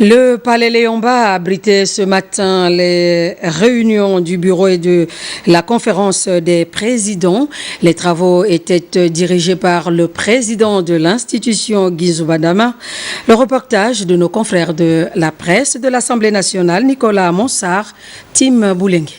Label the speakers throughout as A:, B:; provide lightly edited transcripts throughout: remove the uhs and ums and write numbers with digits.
A: Le Palais Léon-Mba a abrité ce matin les réunions du bureau et de la conférence des présidents. Les travaux étaient dirigés par le président de l'institution, Guinzouba Dama. Le reportage de nos confrères de la presse de l'Assemblée nationale, Nicolas Monsard, Tim Boulengue.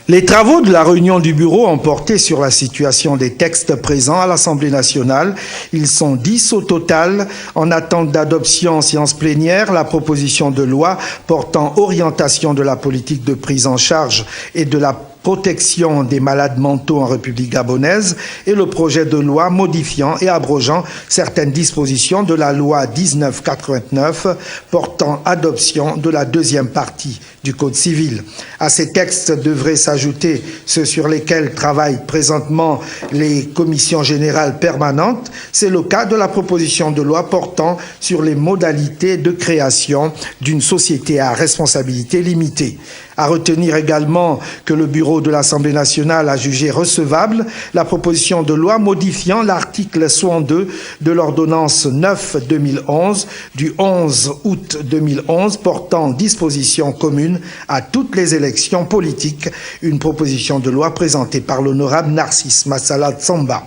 B: Les travaux de la réunion du bureau ont porté sur la situation des textes présents à l'Assemblée nationale. Ils sont 10 au total. En attente d'adoption en séance plénière, la proposition de loi portant orientation de la politique de prise en charge et de la protection des malades mentaux en République gabonaise et le projet de loi modifiant et abrogeant certaines dispositions de la loi 1989 portant adoption de la deuxième partie du Code civil. À ces textes devraient s'ajouter ceux sur lesquels travaillent présentement les commissions générales permanentes. C'est le cas de la proposition de loi portant sur les modalités de création d'une société à responsabilité limitée. À retenir également que le bureau de l'Assemblée nationale a jugé recevable la proposition de loi modifiant l'article 62 de l'ordonnance 9-2011 du 11 août 2011 portant dispositions communes à toutes les élections politiques, une proposition de loi présentée par l'honorable Narcisse Massala Tsamba.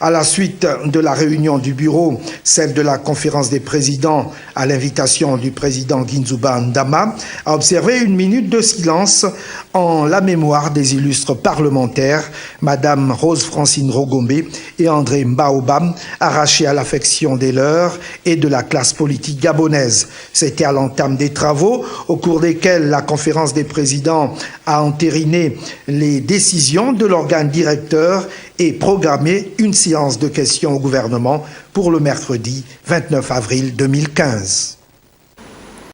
B: À la suite de la réunion du bureau, celle de la conférence des présidents, à l'invitation du président Guinzouba Dama, a observé une minute de silence en la mémoire des illustres parlementaires, Madame Rose-Francine Rogombe et André Mbaobam, arrachés à l'affection des leurs et de la classe politique gabonaise. C'était à l'entame des travaux, au cours desquels la conférence des présidents a entériné les décisions de l'organe directeur et programmé une séance de questions au gouvernement pour le mercredi 29 avril 2015.